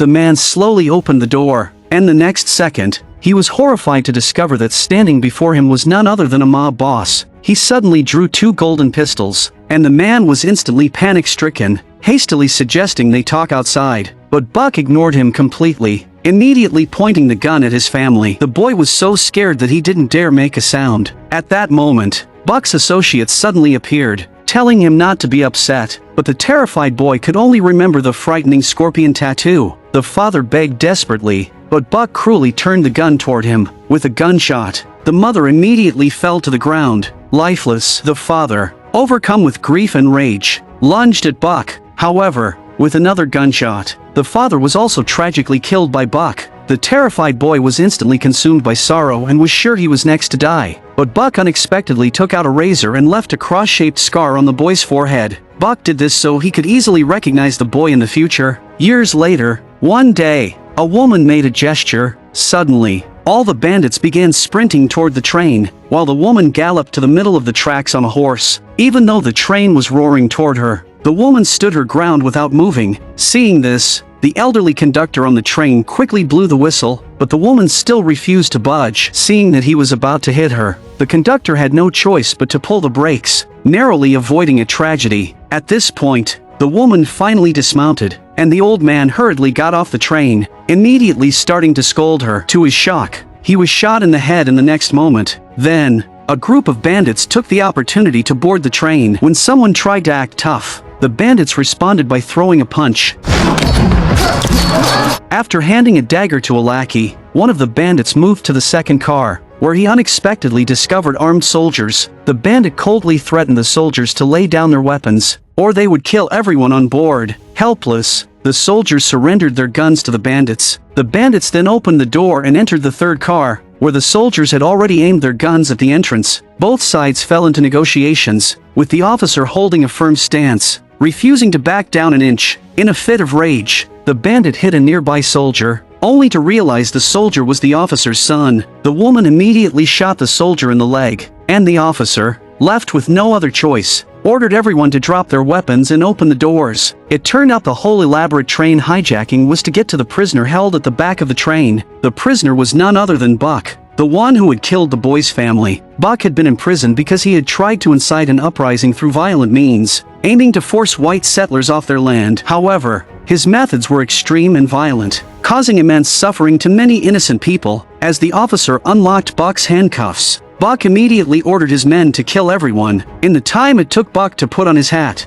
The man slowly opened the door, and the next second, he was horrified to discover that standing before him was none other than a mob boss. He suddenly drew 2 golden pistols, and the man was instantly panic-stricken, hastily suggesting they talk outside. But Buck ignored him completely, immediately pointing the gun at his family. The boy was so scared that he didn't dare make a sound. At that moment, Buck's associates suddenly appeared, telling him not to be upset, but the terrified boy could only remember the frightening scorpion tattoo. The father begged desperately, but Buck cruelly turned the gun toward him. With a gunshot, the mother immediately fell to the ground, lifeless. The father, overcome with grief and rage, lunged at Buck. However, with another gunshot, the father was also tragically killed by Buck. The terrified boy was instantly consumed by sorrow and was sure he was next to die. But Buck unexpectedly took out a razor and left a cross-shaped scar on the boy's forehead. Buck did this so he could easily recognize the boy in the future. Years later, one day, a woman made a gesture. Suddenly, all the bandits began sprinting toward the train, while the woman galloped to the middle of the tracks on a horse. Even though the train was roaring toward her, the woman stood her ground without moving. Seeing this, the elderly conductor on the train quickly blew the whistle, but the woman still refused to budge. Seeing that he was about to hit her, the conductor had no choice but to pull the brakes, narrowly avoiding a tragedy. At this point, the woman finally dismounted, and the old man hurriedly got off the train, immediately starting to scold her. To his shock, he was shot in the head in the next moment. Then, a group of bandits took the opportunity to board the train. When someone tried to act tough, the bandits responded by throwing a punch. After handing a dagger to a lackey, one of the bandits moved to the second car, where he unexpectedly discovered armed soldiers. The bandit coldly threatened the soldiers to lay down their weapons, or they would kill everyone on board. Helpless, the soldiers surrendered their guns to the bandits. The bandits then opened the door and entered the third car, where the soldiers had already aimed their guns at the entrance. Both sides fell into negotiations, with the officer holding a firm stance, refusing to back down an inch. In a fit of rage, the bandit hit a nearby soldier, only to realize the soldier was the officer's son. The woman immediately shot the soldier in the leg, and the officer, left with no other choice, ordered everyone to drop their weapons and open the doors. It turned out the whole elaborate train hijacking was to get to the prisoner held at the back of the train. The prisoner was none other than Buck, the one who had killed the boy's family. Buck had been imprisoned because he had tried to incite an uprising through violent means, aiming to force white settlers off their land. However, his methods were extreme and violent, causing immense suffering to many innocent people. As the officer unlocked Buck's handcuffs, Buck immediately ordered his men to kill everyone, in the time it took Buck to put on his hat.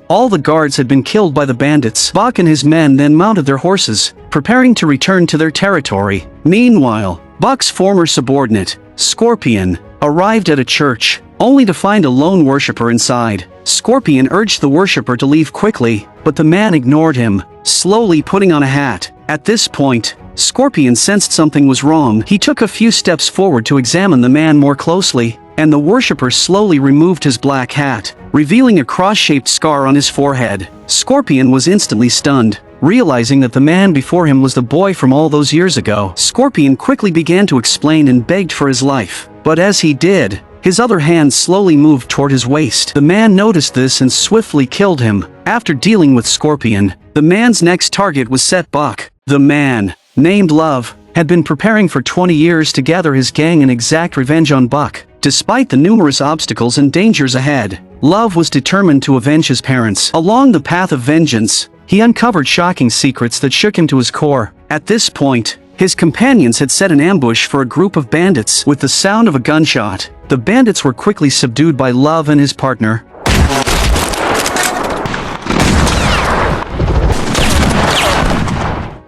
All the guards had been killed by the bandits. Buck and his men then mounted their horses, preparing to return to their territory. Meanwhile, Buck's former subordinate, Scorpion, arrived at a church, only to find a lone worshiper inside. Scorpion urged the worshiper to leave quickly, but the man ignored him, slowly putting on a hat. At this point, Scorpion sensed something was wrong. He took a few steps forward to examine the man more closely, and the worshiper slowly removed his black hat, revealing a cross-shaped scar on his forehead. Scorpion was instantly stunned, realizing that the man before him was the boy from all those years ago. Scorpion quickly began to explain and begged for his life, but as he did, his other hand slowly moved toward his waist. The man noticed this and swiftly killed him. After dealing with Scorpion, the man's next target was set Buck. The man, named Love, had been preparing for 20 years to gather his gang and exact revenge on Buck. Despite the numerous obstacles and dangers ahead, Love was determined to avenge his parents. Along the path of vengeance, he uncovered shocking secrets that shook him to his core. At this point, his companions had set an ambush for a group of bandits. With the sound of a gunshot, the bandits were quickly subdued by Love and his partner.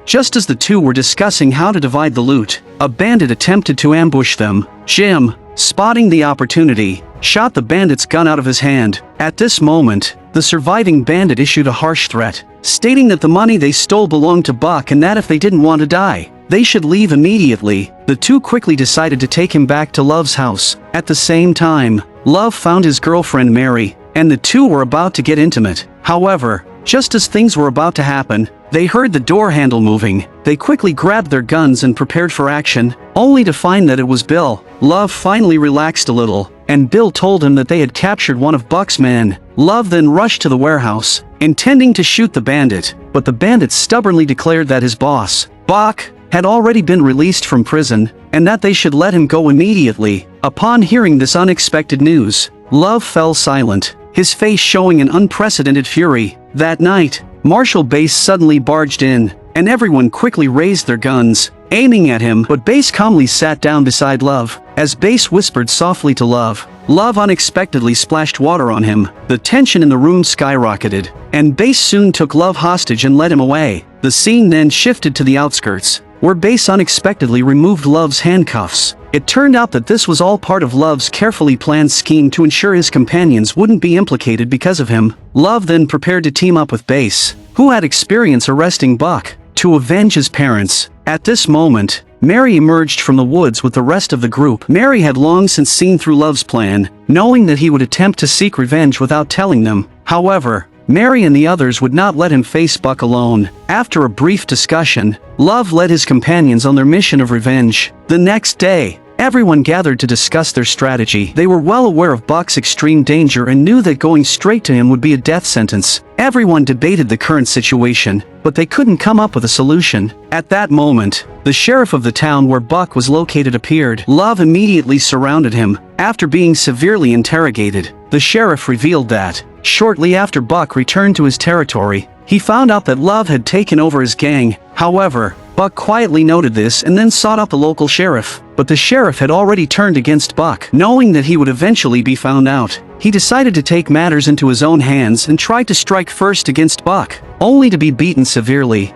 Just as the two were discussing how to divide the loot, a bandit attempted to ambush them. Jim, spotting the opportunity, shot the bandit's gun out of his hand. At this moment, the surviving bandit issued a harsh threat, stating that the money they stole belonged to Buck and that if they didn't want to die, they should leave immediately. The two quickly decided to take him back to Love's house. At the same time, Love found his girlfriend Mary, and the two were about to get intimate. However, just as things were about to happen, they heard the door handle moving. They quickly grabbed their guns and prepared for action, only to find that it was Bill. Love finally relaxed a little, and Bill told him that they had captured one of Buck's men. Love then rushed to the warehouse, intending to shoot the bandit, but the bandit stubbornly declared that his boss, Buck, had already been released from prison, and that they should let him go immediately. Upon hearing this unexpected news, Love fell silent, his face showing an unprecedented fury. That night, Marshal Bass suddenly barged in, and everyone quickly raised their guns, aiming at him, but Bass calmly sat down beside Love. As Bass whispered softly to Love, Love unexpectedly splashed water on him. The tension in the room skyrocketed, and Bass soon took Love hostage and led him away. The scene then shifted to the outskirts, where Bass unexpectedly removed Love's handcuffs. It turned out that this was all part of Love's carefully planned scheme to ensure his companions wouldn't be implicated because of him. Love then prepared to team up with Bass, who had experience arresting Buck, to avenge his parents. At this moment, Mary emerged from the woods with the rest of the group. Mary had long since seen through Love's plan, knowing that he would attempt to seek revenge without telling them. However, Mary and the others would not let him face Buck alone. After a brief discussion, Love led his companions on their mission of revenge. The next day, everyone gathered to discuss their strategy. They were well aware of Buck's extreme danger and knew that going straight to him would be a death sentence. Everyone debated the current situation, but they couldn't come up with a solution. At that moment, the sheriff of the town where Buck was located appeared. Love immediately surrounded him. After being severely interrogated, the sheriff revealed that, shortly after Buck returned to his territory, he found out that Love had taken over his gang. However, Buck quietly noted this and then sought out the local sheriff. But the sheriff had already turned against Buck. Knowing that he would eventually be found out, he decided to take matters into his own hands and tried to strike first against Buck, only to be beaten severely.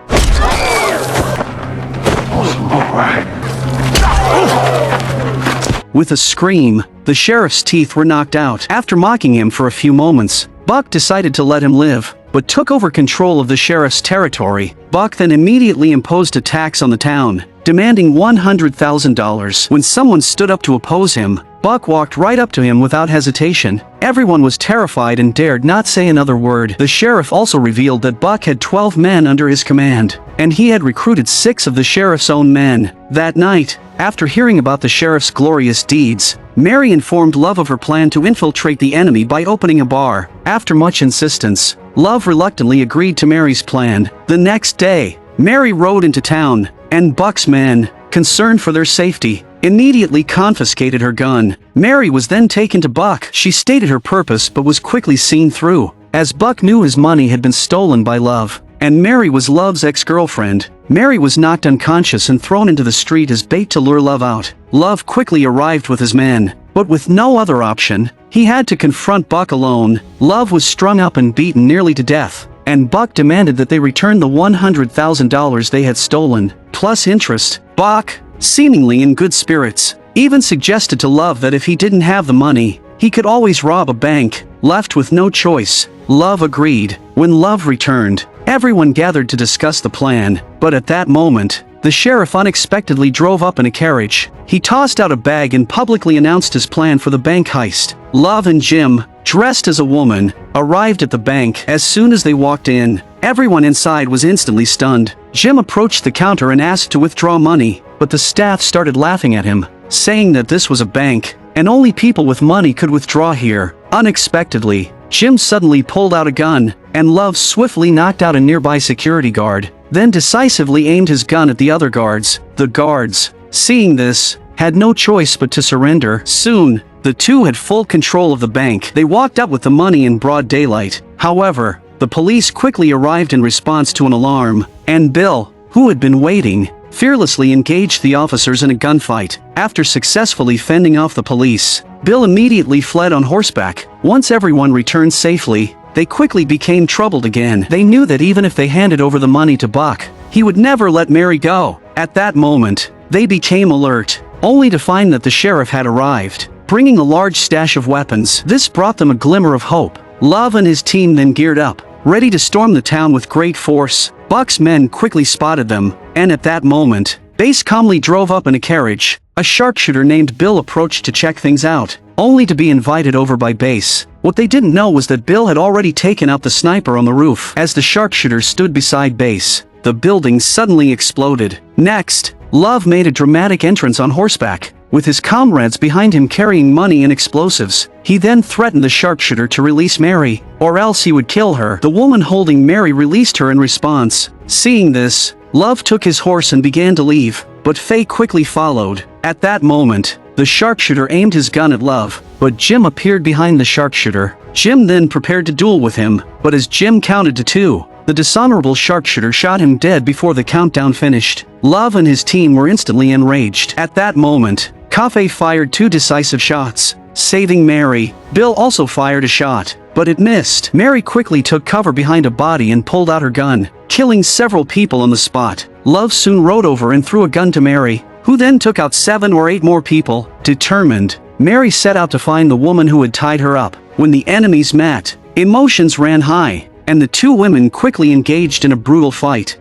With a scream, the sheriff's teeth were knocked out. After mocking him for a few moments, Buck decided to let him live, but took over control of the sheriff's territory. Buck then immediately imposed a tax on the town, demanding $100,000. When someone stood up to oppose him, Buck walked right up to him without hesitation. Everyone was terrified and dared not say another word. The sheriff also revealed that Buck had 12 men under his command, and he had recruited 6 of the sheriff's own men. That night, after hearing about the sheriff's glorious deeds, Mary informed Love of her plan to infiltrate the enemy by opening a bar. After much insistence, Love reluctantly agreed to Mary's plan. The next day, Mary rode into town, and Buck's men, concerned for their safety, immediately confiscated her gun. Mary was then taken to Buck. She stated her purpose but was quickly seen through, as Buck knew his money had been stolen by Love, and Mary was Love's ex-girlfriend. Mary was knocked unconscious and thrown into the street as bait to lure Love out. Love quickly arrived with his men, but with no other option, he had to confront Buck alone. Love was strung up and beaten nearly to death, and Buck demanded that they return the $100,000 they had stolen, plus interest. Buck, seemingly in good spirits, even suggested to Love that if he didn't have the money, he could always rob a bank. Left with no choice, Love agreed. When Love returned, everyone gathered to discuss the plan, but at that moment, the sheriff unexpectedly drove up in a carriage. He tossed out a bag and publicly announced his plan for the bank heist. Love and Jim, dressed as a woman, arrived at the bank. As soon as they walked in, everyone inside was instantly stunned. Jim approached the counter and asked to withdraw money, but the staff started laughing at him, saying that this was a bank, and only people with money could withdraw here. Unexpectedly, Jim suddenly pulled out a gun, and Love swiftly knocked out a nearby security guard, then decisively aimed his gun at the other guards. The guards, seeing this, had no choice but to surrender. Soon, the two had full control of the bank. They walked out with the money in broad daylight. However, the police quickly arrived in response to an alarm, and Bill, who had been waiting, fearlessly engaged the officers in a gunfight. After successfully fending off the police, Bill immediately fled on horseback. Once everyone returned safely, they quickly became troubled again. They knew that even if they handed over the money to Buck, he would never let Mary go. At that moment, they became alert, only to find that the sheriff had arrived, bringing a large stash of weapons. This brought them a glimmer of hope. Love and his team then geared up, ready to storm the town with great force. Buck's men quickly spotted them, and at that moment, Bass calmly drove up in a carriage. A sharpshooter named Bill approached to check things out, only to be invited over by Bass. What they didn't know was that Bill had already taken out the sniper on the roof. As the sharpshooter stood beside Bass, the building suddenly exploded. Next, Love made a dramatic entrance on horseback, with his comrades behind him carrying money and explosives. He then threatened the sharpshooter to release Mary, or else he would kill her. The woman holding Mary released her in response. Seeing this, Love took his horse and began to leave, but Faye quickly followed. At that moment, the sharpshooter aimed his gun at Love, but Jim appeared behind the sharpshooter. Jim then prepared to duel with him, but as Jim counted to 2, the dishonorable sharpshooter shot him dead before the countdown finished. Love and his team were instantly enraged. At that moment, Faye fired 2 decisive shots, saving Mary. Bill also fired a shot, but it missed. Mary quickly took cover behind a body and pulled out her gun, killing several people on the spot. Love soon rode over and threw a gun to Mary, who then took out 7 or 8 more people. Determined, Mary set out to find the woman who had tied her up. When the enemies met, emotions ran high, and the 2 women quickly engaged in a brutal fight.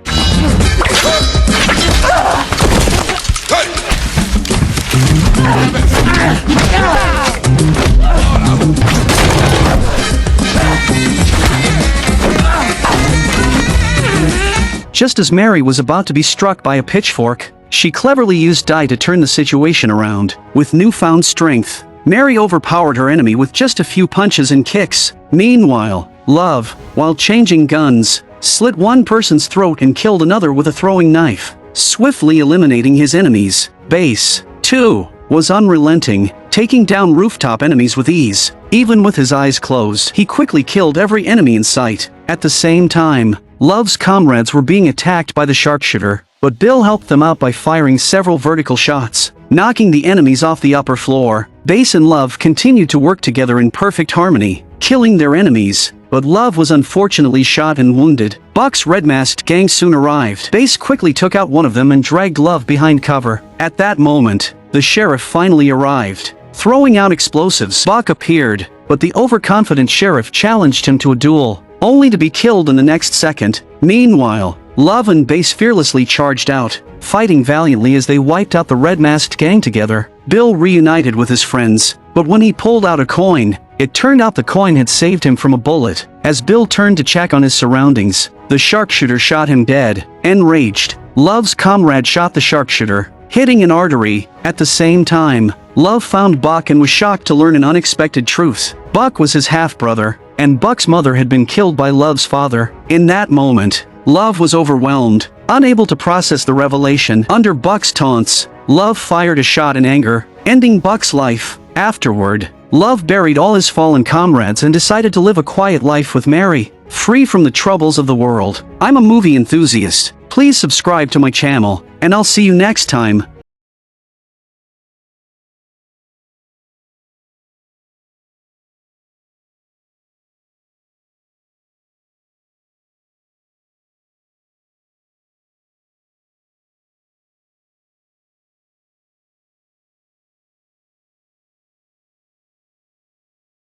Just as Mary was about to be struck by a pitchfork, she cleverly used dye to turn the situation around. With newfound strength, Mary overpowered her enemy with just a few punches and kicks. Meanwhile, Love, while changing guns, slit one person's throat and killed another with a throwing knife, swiftly eliminating his enemies. Base, too, was unrelenting, taking down rooftop enemies with ease. Even with his eyes closed, he quickly killed every enemy in sight. At the same time, Love's comrades were being attacked by the sharpshooter, but Bill helped them out by firing several vertical shots, knocking the enemies off the upper floor. Base and Love continued to work together in perfect harmony, killing their enemies, but Love was unfortunately shot and wounded. Buck's red-masked gang soon arrived. Base quickly took out one of them and dragged Love behind cover. At that moment, the sheriff finally arrived. Throwing out explosives, Buck appeared, but the overconfident sheriff challenged him to a duel, only to be killed in the next second. Meanwhile, Love and Base fearlessly charged out, fighting valiantly as they wiped out the red-masked gang together. Bill reunited with his friends, but when he pulled out a coin, it turned out the coin had saved him from a bullet. As Bill turned to check on his surroundings, the sharpshooter shot him dead. Enraged, Love's comrade shot the sharpshooter, hitting an artery. At the same time, Love found Buck and was shocked to learn an unexpected truth. Buck was his half-brother, and Buck's mother had been killed by Love's father. In that moment, Love was overwhelmed, unable to process the revelation. Under Buck's taunts, Love fired a shot in anger, ending Buck's life. Afterward, Love buried all his fallen comrades and decided to live a quiet life with Mary, free from the troubles of the world. I'm a movie enthusiast. Please subscribe to my channel, and I'll see you next time.